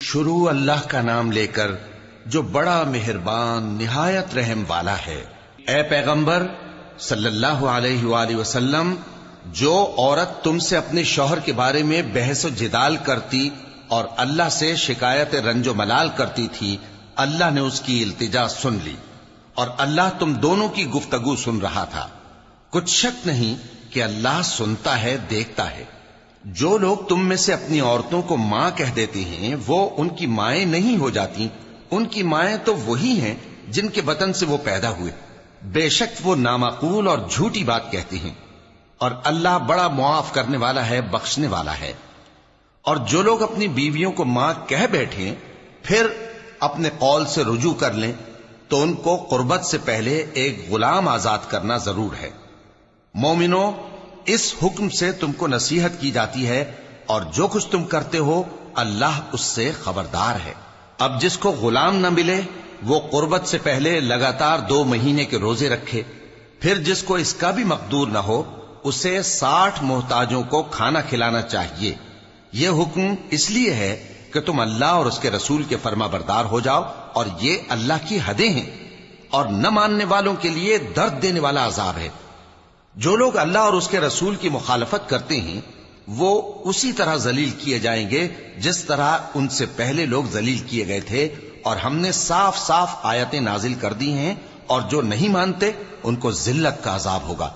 شروع اللہ کا نام لے کر جو بڑا مہربان نہایت رحم والا ہے۔ اے پیغمبر صلی اللہ علیہ وآلہ وسلم، جو عورت تم سے اپنے شوہر کے بارے میں بحث و جدال کرتی اور اللہ سے شکایت رنج و ملال کرتی تھی، اللہ نے اس کی التجا سن لی اور اللہ تم دونوں کی گفتگو سن رہا تھا۔ کچھ شک نہیں کہ اللہ سنتا ہے، دیکھتا ہے۔ جو لوگ تم میں سے اپنی عورتوں کو ماں کہہ دیتے ہیں وہ ان کی مائیں نہیں ہو جاتی، ان کی مائیں تو وہی ہیں جن کے بطن سے وہ پیدا ہوئے۔ بے شک وہ نامعقول اور جھوٹی بات کہتی ہیں، اور اللہ بڑا معاف کرنے والا ہے، بخشنے والا ہے۔ اور جو لوگ اپنی بیویوں کو ماں کہہ بیٹھیں پھر اپنے قول سے رجوع کر لیں تو ان کو قربت سے پہلے ایک غلام آزاد کرنا ضرور ہے۔ مومنو، اس حکم سے تم کو نصیحت کی جاتی ہے اور جو کچھ تم کرتے ہو اللہ اس سے خبردار ہے۔ اب جس کو غلام نہ ملے وہ قربت سے پہلے لگاتار 2 مہینے کے روزے رکھے، پھر جس کو اس کا بھی مقدور نہ ہو اسے 60 محتاجوں کو کھانا کھلانا چاہیے۔ یہ حکم اس لیے ہے کہ تم اللہ اور اس کے رسول کے فرما بردار ہو جاؤ، اور یہ اللہ کی حدیں ہیں، اور نہ ماننے والوں کے لیے درد دینے والا عذاب ہے۔ جو لوگ اللہ اور اس کے رسول کی مخالفت کرتے ہیں وہ اسی طرح ذلیل کیے جائیں گے جس طرح ان سے پہلے لوگ ذلیل کیے گئے تھے، اور ہم نے صاف صاف آیتیں نازل کر دی ہیں، اور جو نہیں مانتے ان کو ذلت کا عذاب ہوگا۔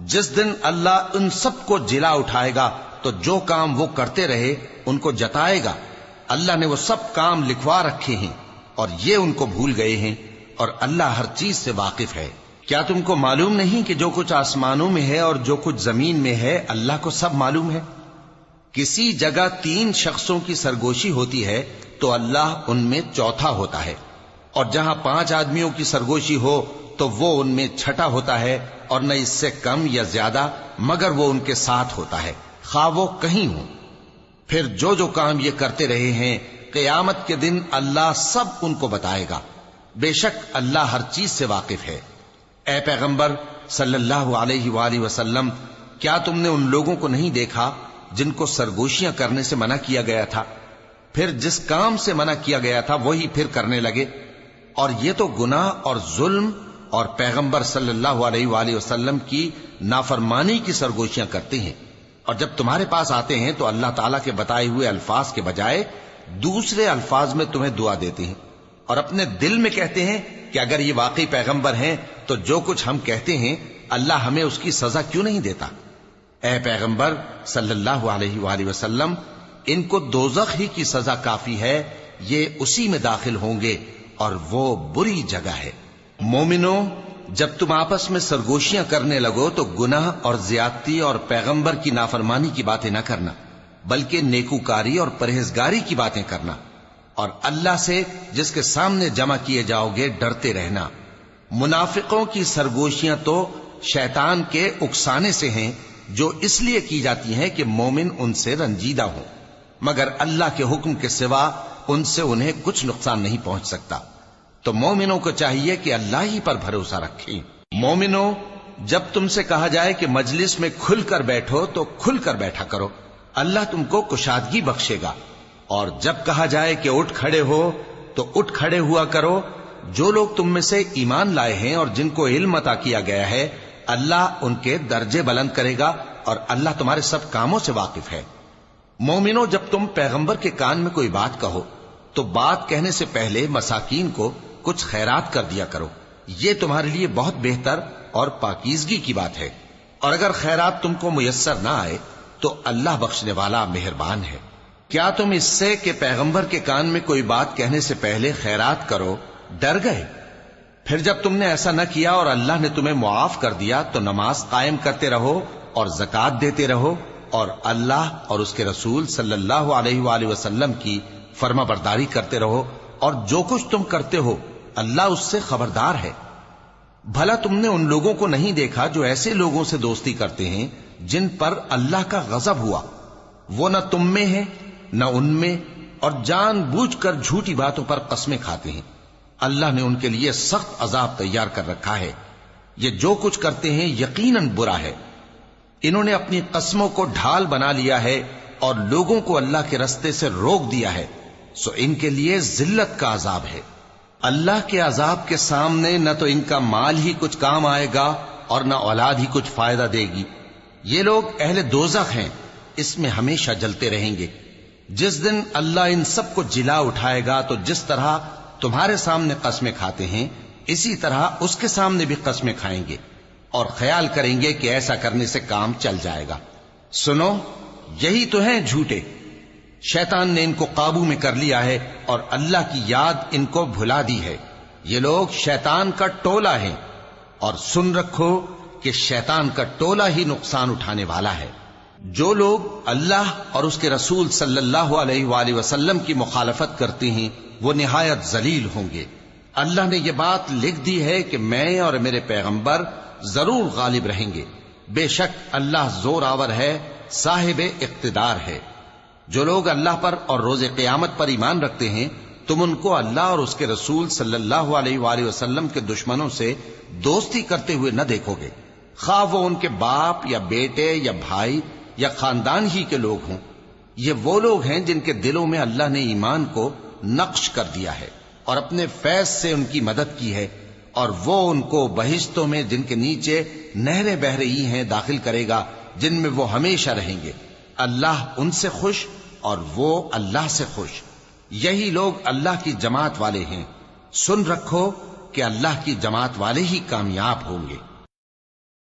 جس دن اللہ ان سب کو جلا اٹھائے گا تو جو کام وہ کرتے رہے ان کو جتائے گا۔ اللہ نے وہ سب کام لکھوا رکھے ہیں اور یہ ان کو بھول گئے ہیں، اور اللہ ہر چیز سے واقف ہے۔ کیا تم کو معلوم نہیں کہ جو کچھ آسمانوں میں ہے اور جو کچھ زمین میں ہے اللہ کو سب معلوم ہے؟ کسی جگہ 3 شخصوں کی سرگوشی ہوتی ہے تو اللہ ان میں چوتھا ہوتا ہے، اور جہاں 5 آدمیوں کی سرگوشی ہو تو وہ ان میں چھٹا ہوتا ہے، اور نہ اس سے کم یا زیادہ مگر وہ ان کے ساتھ ہوتا ہے، خواہ وہ کہیں ہوں۔ پھر جو جو کام یہ کرتے رہے ہیں قیامت کے دن اللہ سب ان کو بتائے گا۔ بے شک اللہ ہر چیز سے واقف ہے۔ اے پیغمبر صلی اللہ علیہ وآلہ وسلم، کیا تم نے ان لوگوں کو نہیں دیکھا جن کو سرگوشیاں کرنے سے منع کیا گیا تھا، پھر جس کام سے منع کیا گیا تھا وہی پھر کرنے لگے؟ اور یہ تو گناہ اور ظلم اور پیغمبر صلی اللہ علیہ وآلہ وسلم کی نافرمانی کی سرگوشیاں کرتے ہیں، اور جب تمہارے پاس آتے ہیں تو اللہ تعالیٰ کے بتائے ہوئے الفاظ کے بجائے دوسرے الفاظ میں تمہیں دعا دیتے ہیں، اور اپنے دل میں کہتے ہیں کہ اگر یہ واقعی پیغمبر ہیں تو جو کچھ ہم کہتے ہیں اللہ ہمیں اس کی سزا کیوں نہیں دیتا؟ اے پیغمبر صلی اللہ علیہ وآلہ وسلم، ان کو دوزخ ہی کی سزا کافی ہے، یہ اسی میں داخل ہوں گے اور وہ بری جگہ ہے۔ مومنو، جب تم آپس میں سرگوشیاں کرنے لگو تو گناہ اور زیادتی اور پیغمبر کی نافرمانی کی باتیں نہ کرنا، بلکہ نیکوکاری اور پرہیزگاری کی باتیں کرنا، اور اللہ سے جس کے سامنے جمع کیے جاؤ گے ڈرتے رہنا۔ منافقوں کی سرگوشیاں تو شیطان کے اکسانے سے ہیں جو اس لیے کی جاتی ہیں کہ مومن ان سے رنجیدہ ہوں، مگر اللہ کے حکم کے سوا ان سے انہیں کچھ نقصان نہیں پہنچ سکتا۔ تو مومنوں کو چاہیے کہ اللہ ہی پر بھروسہ رکھیں۔ مومنوں، جب تم سے کہا جائے کہ مجلس میں کھل کر بیٹھو تو کھل کر بیٹھا کرو، اللہ تم کو کشادگی بخشے گا، اور جب کہا جائے کہ اٹھ کھڑے ہو تو اٹھ کھڑے ہوا کرو۔ جو لوگ تم میں سے ایمان لائے ہیں اور جن کو علم عطا کیا گیا ہے اللہ ان کے درجے بلند کرے گا، اور اللہ تمہارے سب کاموں سے واقف ہے۔ مومنوں، جب تم پیغمبر کے کان میں کوئی بات کہو تو بات کہنے سے پہلے مساکین کو کچھ خیرات کر دیا کرو، یہ تمہارے لیے بہت بہتر اور پاکیزگی کی بات ہے، اور اگر خیرات تم کو میسر نہ آئے تو اللہ بخشنے والا مہربان ہے۔ کیا تم اس سے کہ پیغمبر کے کان میں کوئی بات کہنے سے پہلے خیرات کرو ڈر گئے؟ پھر جب تم نے ایسا نہ کیا اور اللہ نے تمہیں معاف کر دیا تو نماز قائم کرتے رہو اور زکوٰۃ دیتے رہو، اور اللہ اور اس کے رسول صلی اللہ علیہ وآلہ وسلم کی فرما برداری کرتے رہو، اور جو کچھ تم کرتے ہو اللہ اس سے خبردار ہے۔ بھلا تم نے ان لوگوں کو نہیں دیکھا جو ایسے لوگوں سے دوستی کرتے ہیں جن پر اللہ کا غضب ہوا؟ وہ نہ تم میں ہے نہ ان میں، اور جان بوجھ کر جھوٹی باتوں پر قسمیں کھاتے ہیں۔ اللہ نے ان کے لیے سخت عذاب تیار کر رکھا ہے۔ یہ جو کچھ کرتے ہیں یقیناً برا ہے۔ انہوں نے اپنی قسموں کو ڈھال بنا لیا ہے اور لوگوں کو اللہ کے رستے سے روک دیا ہے۔ سو ان کے لیے ذلت کا عذاب ہے۔ اللہ کے عذاب کے سامنے نہ تو ان کا مال ہی کچھ کام آئے گا اور نہ اولاد ہی کچھ فائدہ دے گی۔ یہ لوگ اہل دوزخ ہیں، اس میں ہمیشہ جلتے رہیں گے۔ جس دن اللہ ان سب کو جلا اٹھائے گا تو جس طرح تمہارے سامنے قسمیں کھاتے ہیں اسی طرح اس کے سامنے بھی قسمیں کھائیں گے اور خیال کریں گے کہ ایسا کرنے سے کام چل جائے گا۔ سنو، یہی تو ہیں جھوٹے۔ شیطان نے ان کو قابو میں کر لیا ہے اور اللہ کی یاد ان کو بھلا دی ہے۔ یہ لوگ شیطان کا ٹولہ ہیں، اور سن رکھو کہ شیطان کا ٹولہ ہی نقصان اٹھانے والا ہے۔ جو لوگ اللہ اور اس کے رسول صلی اللہ علیہ وآلہ وسلم کی مخالفت کرتے ہیں وہ نہایت ذلیل ہوں گے۔ اللہ نے یہ بات لکھ دی ہے کہ میں اور میرے پیغمبر ضرور غالب رہیں گے۔ بے شک اللہ زور آور ہے، صاحب اقتدار ہے۔ جو لوگ اللہ پر اور روز قیامت پر ایمان رکھتے ہیں تم ان کو اللہ اور اس کے رسول صلی اللہ علیہ وآلہ وسلم کے دشمنوں سے دوستی کرتے ہوئے نہ دیکھو گے، خواہ وہ ان کے باپ یا بیٹے یا بھائی یا خاندان ہی کے لوگ ہوں۔ یہ وہ لوگ ہیں جن کے دلوں میں اللہ نے ایمان کو نقش کر دیا ہے اور اپنے فیض سے ان کی مدد کی ہے، اور وہ ان کو بہشتوں میں جن کے نیچے نہریں بہ رہی ہیں داخل کرے گا، جن میں وہ ہمیشہ رہیں گے۔ اللہ ان سے خوش اور وہ اللہ سے خوش۔ یہی لوگ اللہ کی جماعت والے ہیں۔ سن رکھو کہ اللہ کی جماعت والے ہی کامیاب ہوں گے۔